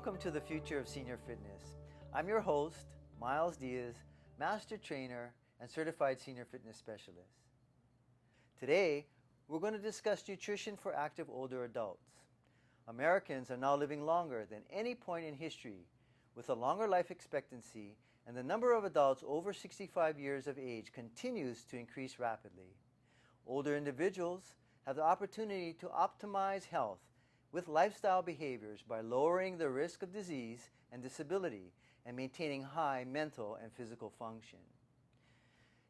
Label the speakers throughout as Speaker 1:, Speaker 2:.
Speaker 1: Welcome to the Future of Senior Fitness. I'm your host, Myles Diaz, Master Trainer and Certified Senior Fitness Specialist. Today, we're going to discuss nutrition for active older adults. Americans are now living longer than any point in history, with a longer life expectancy, and the number of adults over 65 years of age continues to increase rapidly. Older individuals have the opportunity to optimize health with lifestyle behaviors by lowering the risk of disease and disability and maintaining high mental and physical function.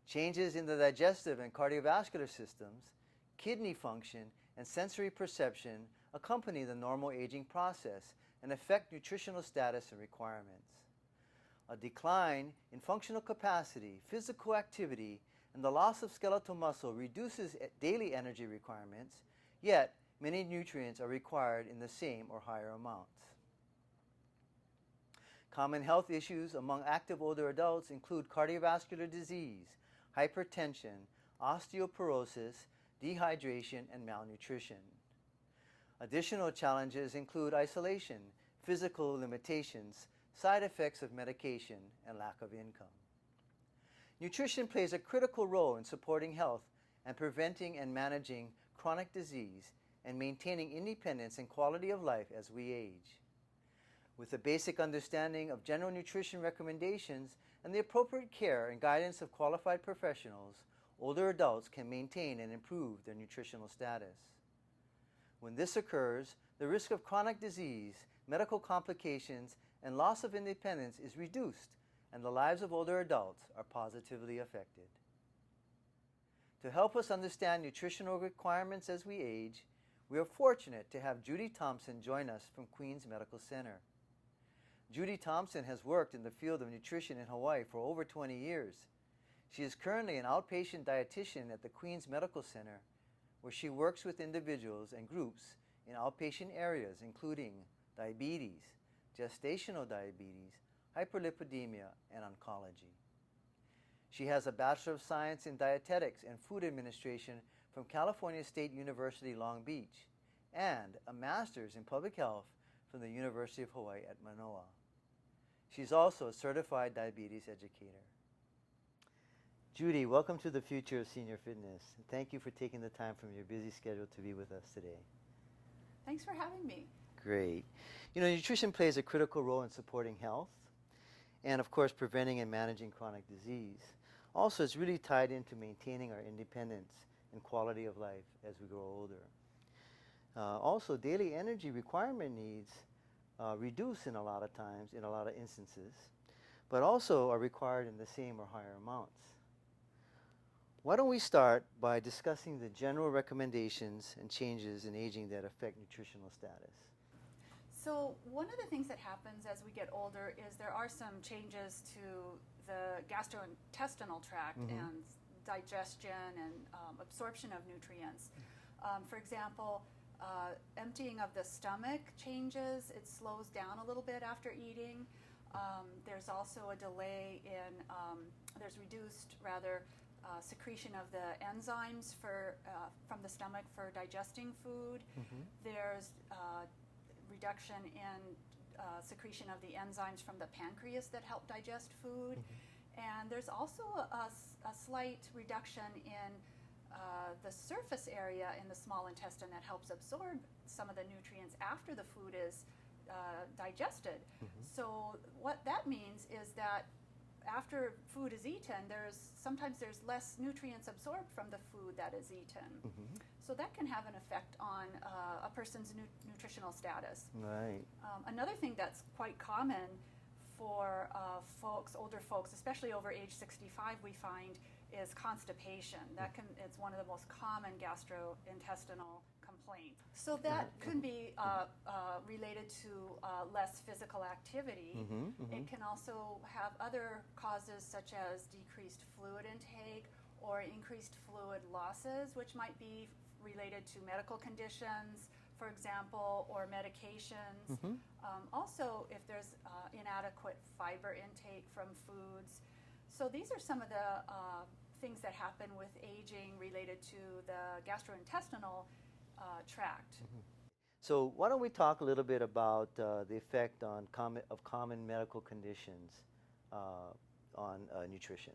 Speaker 1: Changes in the digestive and cardiovascular systems, kidney function, and sensory perception accompany the normal aging process and affect nutritional status and requirements. A decline in functional capacity, physical activity, and the loss of skeletal muscle reduces daily energy requirements, yet many nutrients are required in the same or higher amounts. Common health issues among active older adults include cardiovascular disease, hypertension, osteoporosis, dehydration, and malnutrition. Additional challenges include isolation, physical limitations, side effects of medication, and lack of income. Nutrition plays a critical role in supporting health and preventing and managing chronic disease and maintaining independence and quality of life as we age. With a basic understanding of general nutrition recommendations and the appropriate care and guidance of qualified professionals, older adults can maintain and improve their nutritional status. When this occurs, the risk of chronic disease, medical complications, and loss of independence is reduced, and the lives of older adults are positively affected. To help us understand nutritional requirements as we age, we are fortunate to have Judy Thompson join us from Queens Medical Center. Judy Thompson has worked in the field of nutrition in Hawaii for over 20 years. She is currently an outpatient dietitian at the Queens Medical Center, where she works with individuals and groups in outpatient areas including diabetes, gestational diabetes, hyperlipidemia, and oncology. She has a Bachelor of Science in Dietetics and Food Administration from California State University, Long Beach, and a Master's in Public Health from the University of Hawaii at Manoa. She's also a certified diabetes educator. Judy, welcome to the Future of Senior Fitness. Thank you for taking the time from your busy schedule to be with us today.
Speaker 2: Thanks for having me.
Speaker 1: Great. Nutrition plays a critical role in supporting health and, of course, preventing and managing chronic disease. Also, it's really tied into maintaining our independence and quality of life as we grow older. Also, daily energy requirement needs reduce in a lot of instances, but also are required in the same or higher amounts. Why don't we start by discussing the general recommendations and changes in aging that affect nutritional status?
Speaker 2: So one of the things that happens as we get older is there are some changes to the gastrointestinal tract and digestion and absorption of nutrients. For example, emptying of the stomach changes. It slows down a little bit after eating. There's also a delay in, there's reduced secretion of the enzymes from the stomach for digesting food. There's reduction in secretion of the enzymes from the pancreas that help digest food. And there's also a slight reduction in the surface area in the small intestine that helps absorb some of the nutrients after the food is digested. So what that means is that after food is eaten, sometimes there's less nutrients absorbed from the food that is eaten. So that can have an effect on a person's nutritional status.
Speaker 1: Right.
Speaker 2: Another thing that's quite common for older folks, especially over age 65, we find is constipation. It's one of the most common gastrointestinal complaints. So that can be related to less physical activity. It can also have other causes such as decreased fluid intake or increased fluid losses, which might be related to medical conditions, for example, or medications. Also, if there's inadequate fiber intake from foods. So these are some of the things that happen with aging related to the gastrointestinal tract.
Speaker 1: So why don't we talk a little bit about the effect on common medical conditions on nutrition?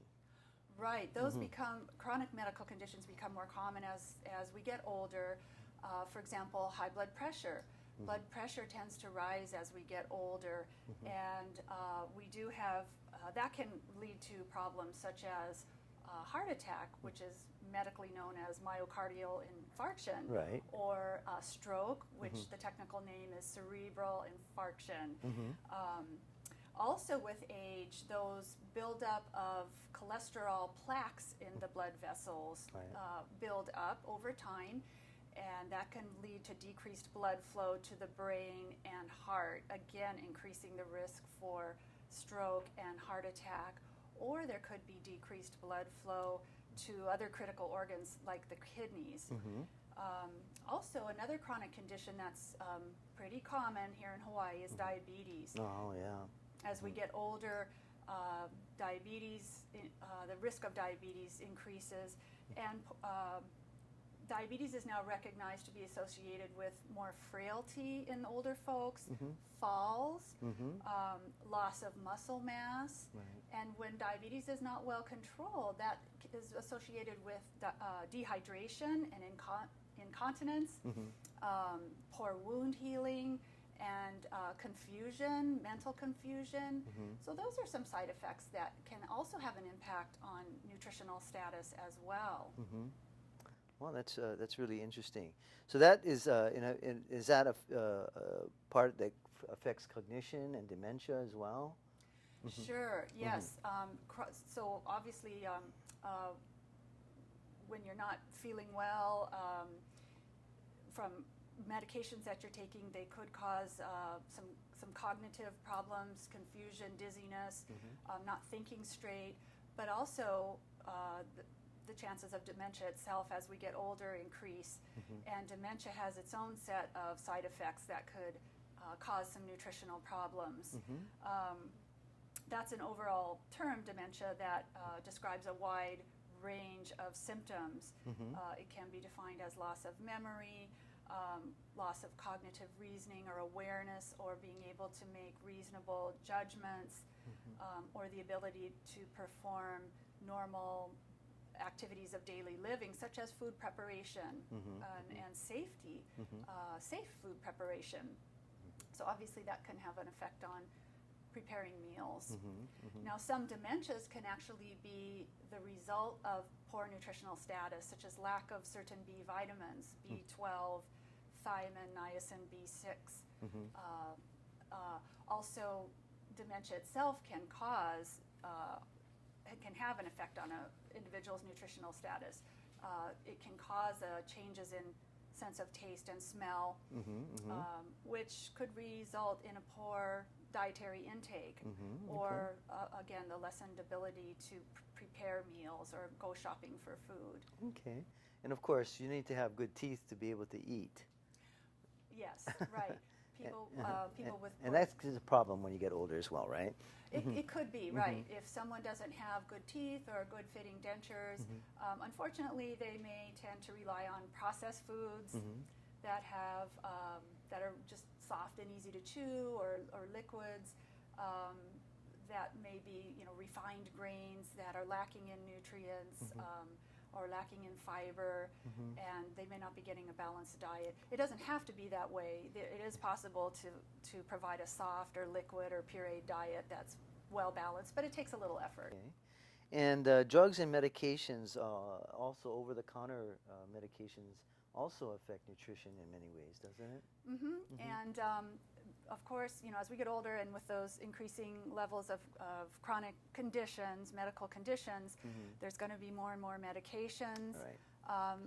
Speaker 2: Right. Those become chronic medical conditions become more common as we get older. For example, high blood pressure. Blood pressure tends to rise as we get older, and we do have that can lead to problems such as heart attack, which is medically known as myocardial infarction,
Speaker 1: Right.
Speaker 2: or stroke, which the technical name is cerebral infarction. Also with age, those buildup of cholesterol plaques in the blood vessels build up over time, and that can lead to decreased blood flow to the brain and heart, again increasing the risk for stroke and heart attack. Or there could be decreased blood flow to other critical organs like the kidneys. Also, another chronic condition that's pretty common here in Hawaii is diabetes.
Speaker 1: Oh, yeah.
Speaker 2: As we get older, diabetes, the risk of diabetes increases, and diabetes is now recognized to be associated with more frailty in older folks, falls, loss of muscle mass, and when diabetes is not well controlled, that is associated with dehydration and incontinence, poor wound healing, and confusion, mental confusion. So those are some side effects that can also have an impact on nutritional status as well.
Speaker 1: Well, that's really interesting. So that is is that a part that affects cognition and dementia as well?
Speaker 2: Sure. Yes. So obviously, when you're not feeling well, from medications that you're taking, they could cause some cognitive problems, confusion, dizziness, not thinking straight, but also the chances of dementia itself as we get older increase. And dementia has its own set of side effects that could cause some nutritional problems. That's an overall term, dementia, that describes a wide range of symptoms. It can be defined as loss of memory, loss of cognitive reasoning or awareness, or being able to make reasonable judgments, or the ability to perform normal activities of daily living, such as food preparation and safety, safe food preparation. So obviously that can have an effect on preparing meals. Now, some dementias can actually be the result of poor nutritional status, such as lack of certain B vitamins, B12, thiamine, niacin, B6. Also, dementia itself can cause, can have an effect on an individual's nutritional status. It can cause changes in sense of taste and smell, which could result in a poor dietary intake, or again, the lessened ability to prepare meals or go shopping for food.
Speaker 1: Okay. And of course, you need to have good teeth to be able to eat.
Speaker 2: Yes, right. People with
Speaker 1: and that's a problem when you get older as well, right?
Speaker 2: It could be, right. If someone doesn't have good teeth or good fitting dentures, unfortunately, they may tend to rely on processed foods that have that are just soft and easy to chew, or liquids that may be, refined grains that are lacking in nutrients. Or lacking in fiber, and they may not be getting a balanced diet. It doesn't have to be that way. It is possible to provide a soft or liquid or pureed diet that's well balanced, but it takes a little effort.
Speaker 1: Okay. And drugs and medications, also over-the-counter medications, also affect nutrition in many ways, doesn't it?
Speaker 2: And of course, as we get older and with those increasing levels of chronic conditions, medical conditions, there's going to be more and more medications.
Speaker 1: Right.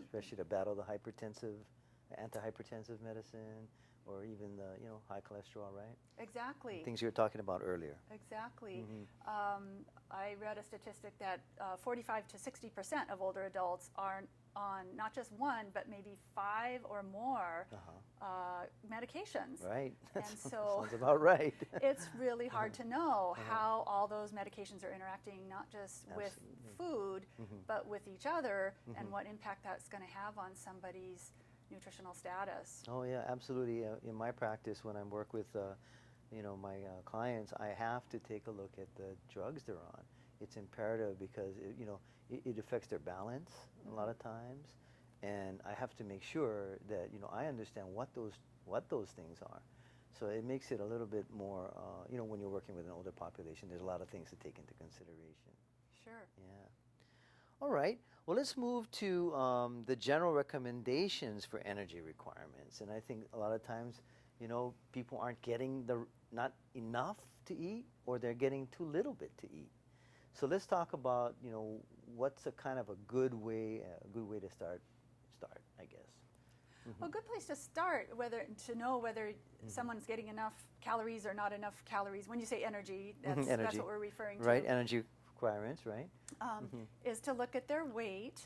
Speaker 1: Especially to battle the antihypertensive medicine, or even the high cholesterol, right?
Speaker 2: Exactly.
Speaker 1: Things you were talking about earlier.
Speaker 2: Exactly. I read a statistic that 45 to 60% of older adults are on not just one, but maybe 5 or more medications.
Speaker 1: Right.
Speaker 2: And so
Speaker 1: sounds about right.
Speaker 2: It's really hard to know how all those medications are interacting, not just with food, but with each other, and what impact that's going to have on somebody's nutritional status.
Speaker 1: Oh yeah, absolutely. In my practice, when I work with my clients, I have to take a look at the drugs they're on. It's imperative because it affects their balance a lot of times, and I have to make sure that I understand what those things are. So it makes it a little bit more, when you're working with an older population, there's a lot of things to take into consideration.
Speaker 2: Sure.
Speaker 1: Yeah. All right. Well, let's move to the general recommendations for energy requirements. And I think a lot of times, people aren't getting not enough to eat, or they're getting too little bit to eat. So let's talk about, what's a kind of a good way to start, I guess.
Speaker 2: Well, a good place to start, to know whether someone's getting enough calories or not enough calories. When you say energy, that's what we're referring to.
Speaker 1: Right, energy requirements, right?
Speaker 2: Is to look at their weight.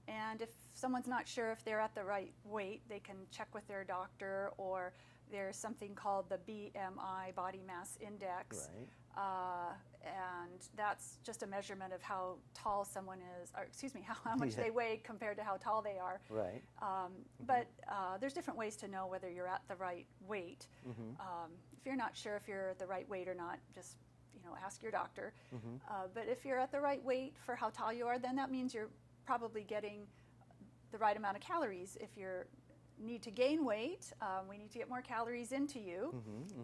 Speaker 2: And if someone's not sure if they're at the right weight, they can check with their doctor, or there's something called the BMI, Body Mass Index.
Speaker 1: Right.
Speaker 2: And that's just a measurement of how tall someone is, or excuse me, how much they weigh compared to how tall they are.
Speaker 1: Right.
Speaker 2: But there's different ways to know whether you're at the right weight. If you're not sure if you're at the right weight or not, just ask your doctor. But if you're at the right weight for how tall you are, then that means you're probably getting the right amount of calories. If you need to gain weight, we need to get more calories into you.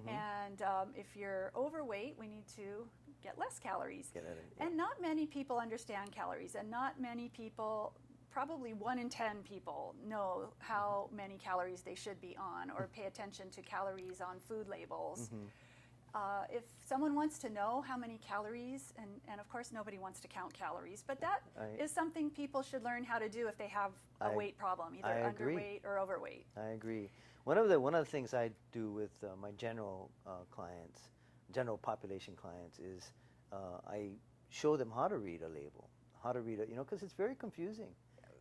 Speaker 2: And if you're overweight, we need to get less calories. And not many people understand calories, and not many people, probably 1 in 10 people, know how many calories they should be on, or pay attention to calories on food labels. If someone wants to know how many calories, and of course nobody wants to count calories, but that is something people should learn how to do if they have a weight problem, either underweight or overweight.
Speaker 1: I agree. One of the things I do with my general population clients, is I show them how to read a label, how to read it, because it's very confusing.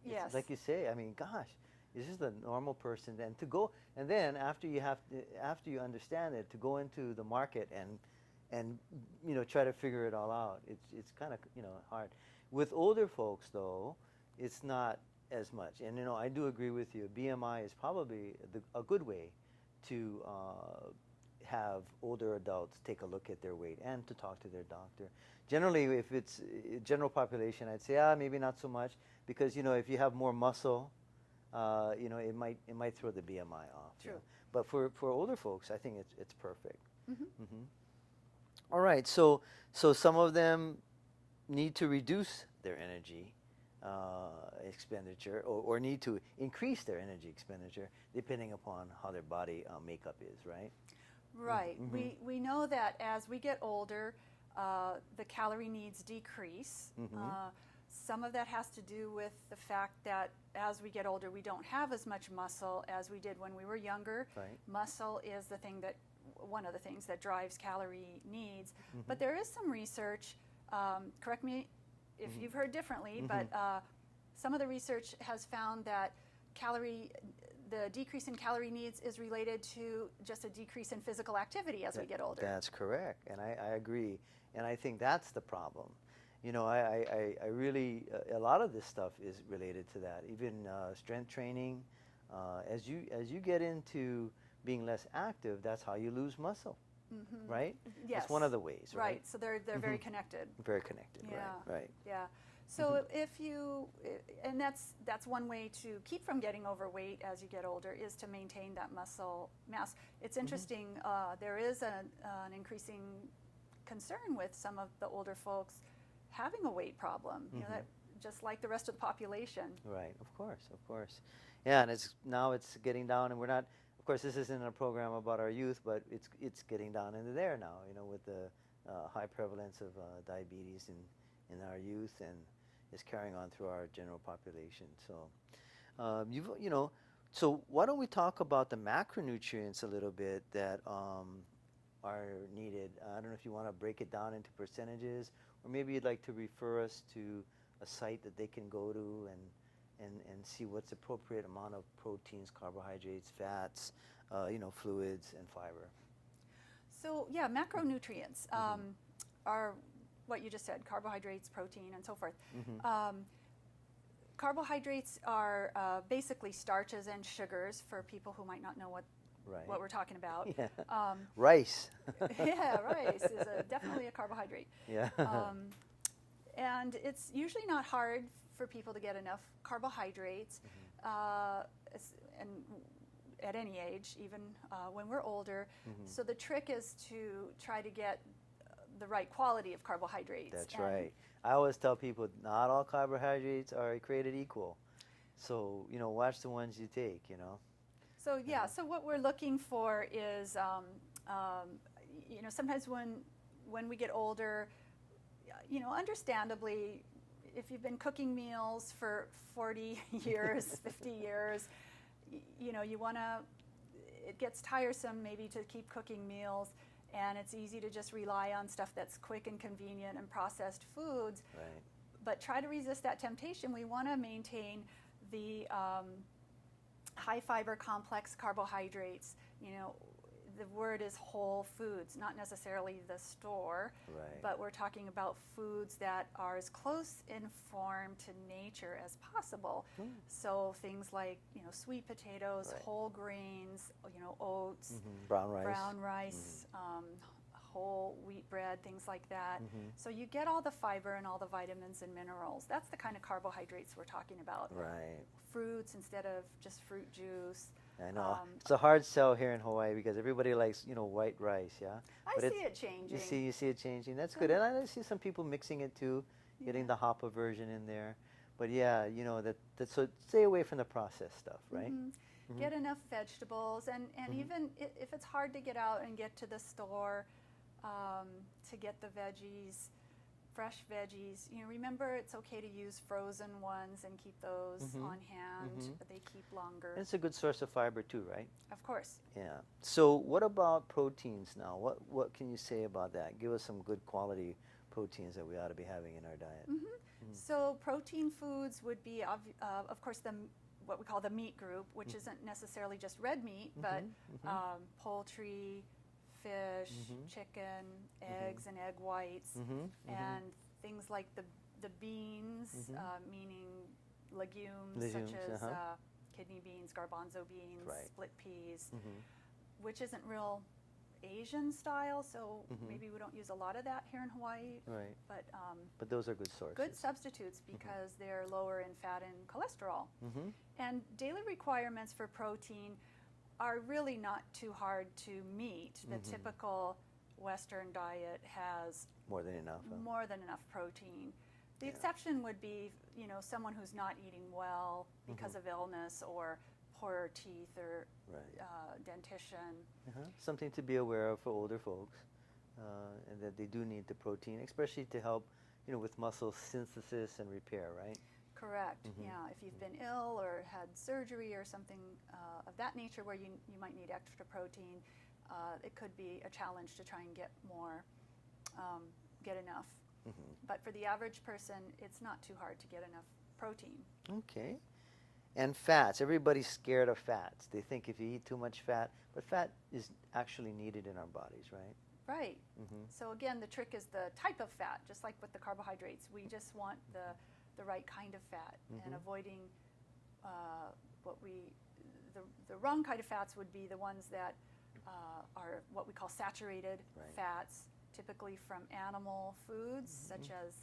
Speaker 2: Yes.
Speaker 1: It's like you say, I mean, gosh, this is the normal person, and then after you understand it, to go into the market and try to figure it all out. It's kind of hard. With older folks though, it's not as much. And I do agree with you. BMI is probably a good way to have older adults take a look at their weight and to talk to their doctor. Generally, if it's general population, I'd say maybe not so much, because if you have more muscle, it might throw the BMI off.
Speaker 2: True.
Speaker 1: But for older folks, I think it's perfect. All right. So some of them need to reduce their energy expenditure, or need to increase their energy expenditure, depending upon how their body makeup is. Right.
Speaker 2: Right. We know that as we get older, the calorie needs decrease. Some of that has to do with the fact that as we get older, we don't have as much muscle as we did when we were younger.
Speaker 1: Right.
Speaker 2: Muscle is one of the things that drives calorie needs. But there is some research, correct me if you've heard differently, but some of the research has found that the decrease in calorie needs is related to just a decrease in physical activity as we get older.
Speaker 1: That's correct, and I agree. And I think that's the problem. I really, a lot of this stuff is related to that. Even strength training, as you get into being less active, that's how you lose muscle, right?
Speaker 2: Yes.
Speaker 1: That's one of the ways, right?
Speaker 2: Right, so they're very connected.
Speaker 1: Very connected,
Speaker 2: Yeah.
Speaker 1: right.
Speaker 2: Yeah. So and that's one way to keep from getting overweight as you get older, is to maintain that muscle mass. It's interesting, there is an increasing concern with some of the older folks having a weight problem, that just like the rest of the population.
Speaker 1: Right, of course. Yeah, and now it's getting down, and we're not, of course this isn't a program about our youth, but it's getting down into there now, with the high prevalence of diabetes in our youth, and is carrying on through our general population. So, so why don't we talk about the macronutrients a little bit that are needed? I don't know if you want to break it down into percentages, or maybe you'd like to refer us to a site that they can go to and see what's the appropriate amount of proteins, carbohydrates, fats, fluids, and fiber.
Speaker 2: So yeah, macronutrients are what you just said: carbohydrates, protein, and so forth. carbohydrates are basically starches and sugars for people who might not know what we're talking about.
Speaker 1: Yeah. Rice.
Speaker 2: Yeah, rice is definitely a carbohydrate.
Speaker 1: Yeah.
Speaker 2: And it's usually not hard for people to get enough carbohydrates, and at any age, even when we're older. So the trick is to try to get the right quality of carbohydrates.
Speaker 1: That's right. I always tell people not all carbohydrates are created equal. So, watch the ones you take,
Speaker 2: So yeah, so what we're looking for is, sometimes when we get older, understandably, if you've been cooking meals for 40 years, 50 years, you want to, it gets tiresome maybe to keep cooking meals, and it's easy to just rely on stuff that's quick and convenient and processed foods.
Speaker 1: Right.
Speaker 2: But try to resist that temptation. We want to maintain the high fiber complex carbohydrates. The word is whole foods, not necessarily the store,
Speaker 1: Right.
Speaker 2: but we're talking about foods that are as close in form to nature as possible. So things like, sweet potatoes,
Speaker 1: Right.
Speaker 2: whole grains, oats,
Speaker 1: Brown rice.
Speaker 2: Whole wheat bread, things like that. So you get all the fiber and all the vitamins and minerals. That's the kind of carbohydrates we're talking about.
Speaker 1: Right.
Speaker 2: Fruits instead of just fruit juice.
Speaker 1: I know. It's a hard sell here in Hawaii because everybody likes, white rice, yeah?
Speaker 2: I see it changing.
Speaker 1: You see it changing. That's good. And I see some people mixing it too, getting the hopper version in there. But yeah, so stay away from the processed stuff, right?
Speaker 2: Get enough vegetables, and even if it's hard to get out and get to the store to get the veggies, fresh veggies, remember it's okay to use frozen ones and keep those on hand. They keep longer.
Speaker 1: And it's a good source of fiber too, right?
Speaker 2: Of course.
Speaker 1: Yeah. So what about proteins now? What can you say about that? Give us some good quality proteins that we ought to be having in our diet.
Speaker 2: So protein foods would be, of course, what we call the meat group, which isn't necessarily just red meat, but poultry, fish, chicken, eggs and egg whites, and things like the beans, meaning legumes such as kidney beans, garbanzo beans, split peas, which isn't real Asian style, so maybe we don't use a lot of that here in Hawaii.
Speaker 1: Right.
Speaker 2: But
Speaker 1: those are good sources.
Speaker 2: Good substitutes because they're lower in fat and cholesterol. And daily requirements for protein are really not too hard to meet. The typical Western diet has
Speaker 1: more than enough.
Speaker 2: Protein. The exception would be, someone who's not eating well because of illness or poorer teeth or dentition.
Speaker 1: Something to be aware of for older folks, and that they do need the protein, especially to help, with muscle synthesis and repair, right?
Speaker 2: Correct. Yeah, if you've been ill or had surgery or something of that nature where you might need extra protein, it could be a challenge to try and get more, get enough. But for the average person, it's not too hard to get enough protein.
Speaker 1: Okay. And fats. Everybody's scared of fats. They think if you eat too much fat, but fat is actually needed in our bodies, right?
Speaker 2: Right. So again, the trick is the type of fat, just like with the carbohydrates. We just want the right kind of fat and avoiding the wrong kind of fats would be the ones that are what we call saturated fats, typically from animal foods, such as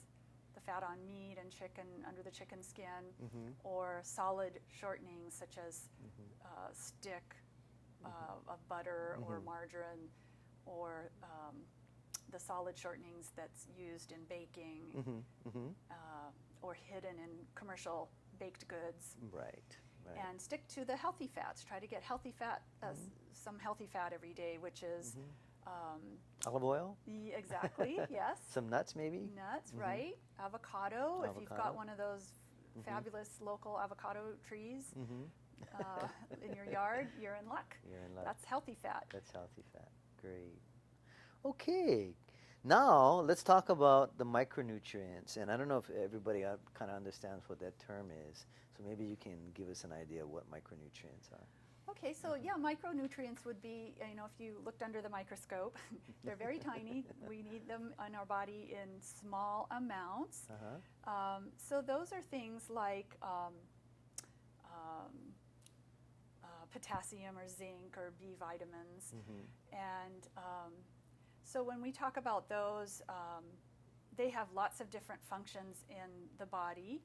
Speaker 2: the fat on meat and chicken under the chicken skin, or solid shortenings such as stick of butter or margarine, or the solid shortenings that's used in baking or hidden in commercial baked goods.
Speaker 1: Right.
Speaker 2: And stick to the healthy fats. Try to get healthy fat, some healthy fat every day, which is
Speaker 1: olive oil?
Speaker 2: Exactly, yes.
Speaker 1: Some nuts, maybe?
Speaker 2: Nuts, right. Avocado. If you've got one of those fabulous local avocado trees in your yard, you're in luck. That's healthy fat.
Speaker 1: That's healthy fat. Great. Okay. Now, let's talk about the micronutrients. And I don't know if everybody kind of understands what that term is. So maybe you can give us an idea of what micronutrients are.
Speaker 2: Okay, so yeah, micronutrients would be, if you looked under the microscope, they're very tiny. We need them in our body in small amounts. So those are things like potassium or zinc or B vitamins. And so when we talk about those, they have lots of different functions in the body.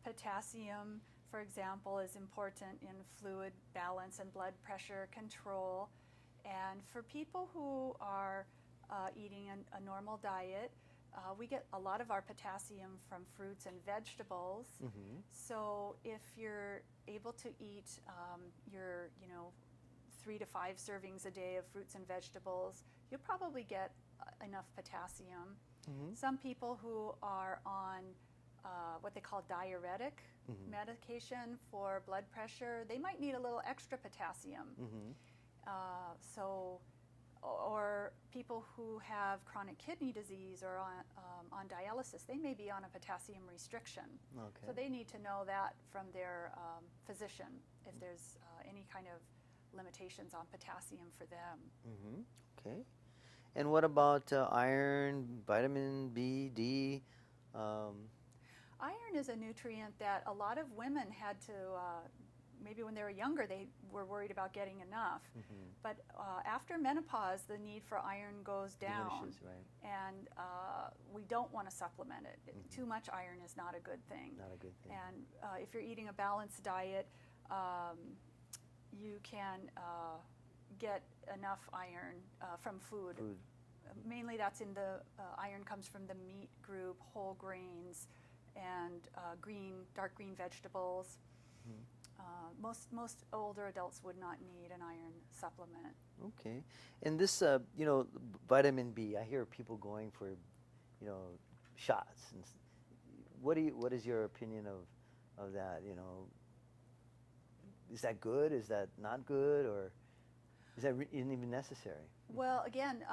Speaker 2: Potassium, for example, is important in fluid balance and blood pressure control. And for people who are eating a normal diet, we get a lot of our potassium from fruits and vegetables. So if you're able to eat your 3 to 5 servings a day of fruits and vegetables, you'll probably get enough potassium. Some people who are on what they call diuretic medication for blood pressure, they might need a little extra potassium. Or people who have chronic kidney disease or on dialysis, they may be on a potassium restriction. So they need to know that from their physician if there's any kind of limitations on potassium for them.
Speaker 1: Okay. And what about iron, vitamin B, D?
Speaker 2: Iron is a nutrient that a lot of women had to, maybe when they were younger, they were worried about getting enough. But after menopause, the need for iron goes down.
Speaker 1: Diminishes, right.
Speaker 2: And we don't want to supplement it. Too much iron is not a good thing.
Speaker 1: Not a good thing.
Speaker 2: And if you're eating a balanced diet, you can get enough iron from food. Mainly that's in the, iron comes from the meat group, whole grains, and dark green vegetables. Most older adults would not need an iron supplement.
Speaker 1: Okay. And this, vitamin B, I hear people going for, shots. And what is your opinion of that? Is that good? Is that not good? Or is that even necessary?
Speaker 2: Well, again,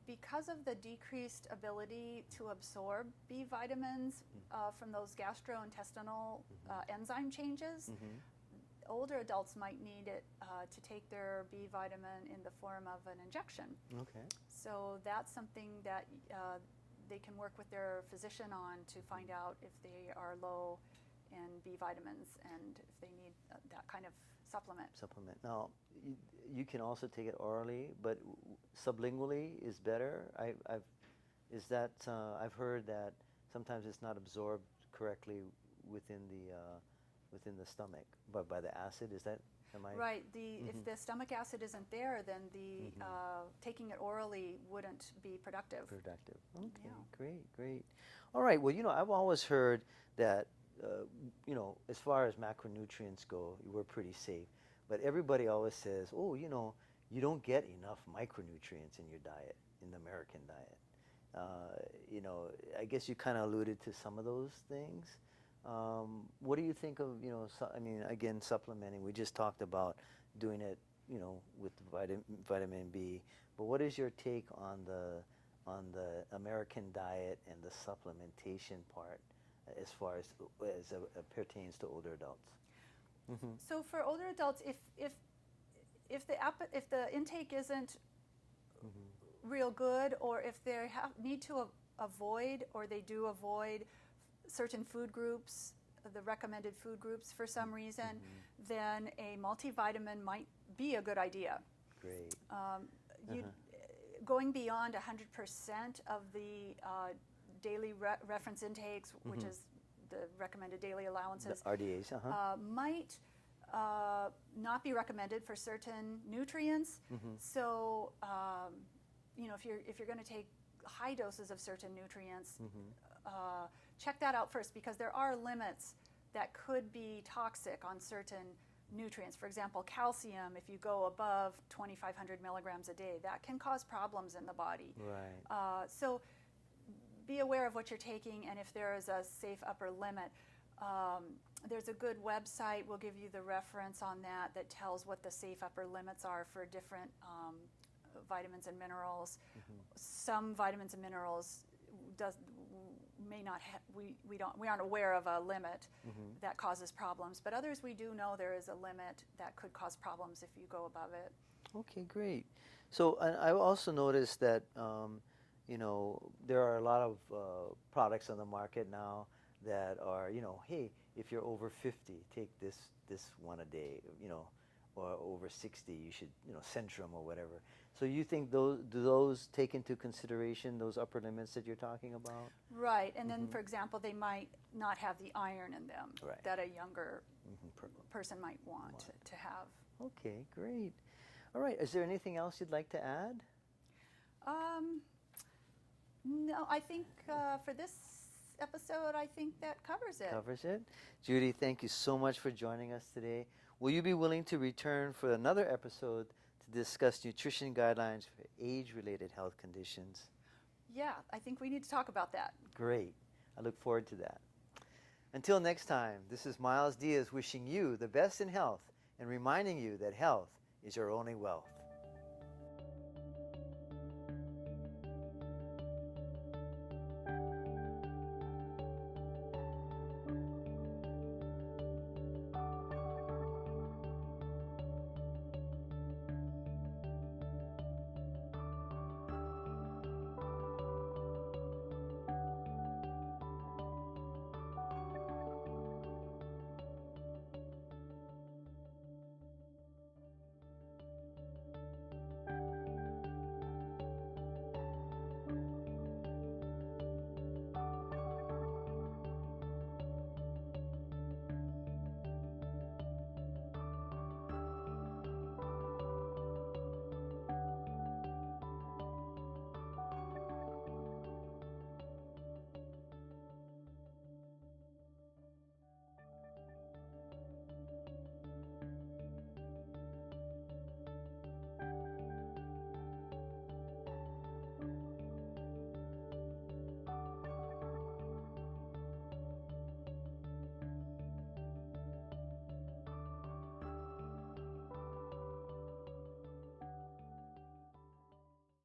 Speaker 2: because of the decreased ability to absorb B vitamins from those gastrointestinal enzyme changes, older adults might need it to take their B vitamin in the form of an injection.
Speaker 1: Okay.
Speaker 2: So that's something that they can work with their physician on to find out if they are low in B vitamins and if they need that kind of supplement. Now,
Speaker 1: you can also take it orally, but sublingually is better. I've heard that sometimes it's not absorbed correctly within the stomach, but by the acid. Is that? Am I
Speaker 2: right? If the stomach acid isn't there, then taking it orally wouldn't be productive.
Speaker 1: Okay,
Speaker 2: Yeah.
Speaker 1: great. All right. Well, I've always heard that. As far as macronutrients go, we're pretty safe. But everybody always says, oh, you don't get enough micronutrients in your diet, in the American diet. I guess you kind of alluded to some of those things. What do you think of, again, supplementing? We just talked about doing it, with vitamin B. But what is your take on the American diet and the supplementation part? As far as pertains to older adults.
Speaker 2: So for older adults, if the intake isn't real good, or if they need to avoid, or they do avoid certain food groups, the recommended food groups for some reason, then a multivitamin might be a good idea.
Speaker 1: Great.
Speaker 2: Going beyond 100% of the daily reference intakes, which is the recommended daily allowances,
Speaker 1: the RDAs,
Speaker 2: might not be recommended for certain nutrients. So, if you're going to take high doses of certain nutrients, check that out first, because there are limits that could be toxic on certain nutrients. For example, calcium, if you go above 2,500 milligrams a day, that can cause problems in the body.
Speaker 1: Right.
Speaker 2: So be aware of what you're taking, and if there is a safe upper limit. There's a good website, we'll give you the reference on that tells what the safe upper limits are for different vitamins and minerals. Some vitamins and minerals may not we aren't aware of a limit that causes problems, but others we do know there is a limit that could cause problems if you go above it.
Speaker 1: Okay, great. So I also noticed that there are a lot of products on the market now that are, hey, if you're over 50, take this one a day, or over 60, you should, Centrum or whatever. So you think do those take into consideration those upper limits that you're talking about?
Speaker 2: Right, and then for example, they might not have the iron in them that a younger person might want to have.
Speaker 1: Okay, great. All right, is there anything else you'd like to add?
Speaker 2: No, I think for this episode, I think that covers it.
Speaker 1: Covers it. Judy, thank you so much for joining us today. Will you be willing to return for another episode to discuss nutrition guidelines for age-related health conditions?
Speaker 2: Yeah, I think we need to talk about that.
Speaker 1: Great. I look forward to that. Until next time, this is Myles Diaz wishing you the best in health and reminding you that health is your only wealth.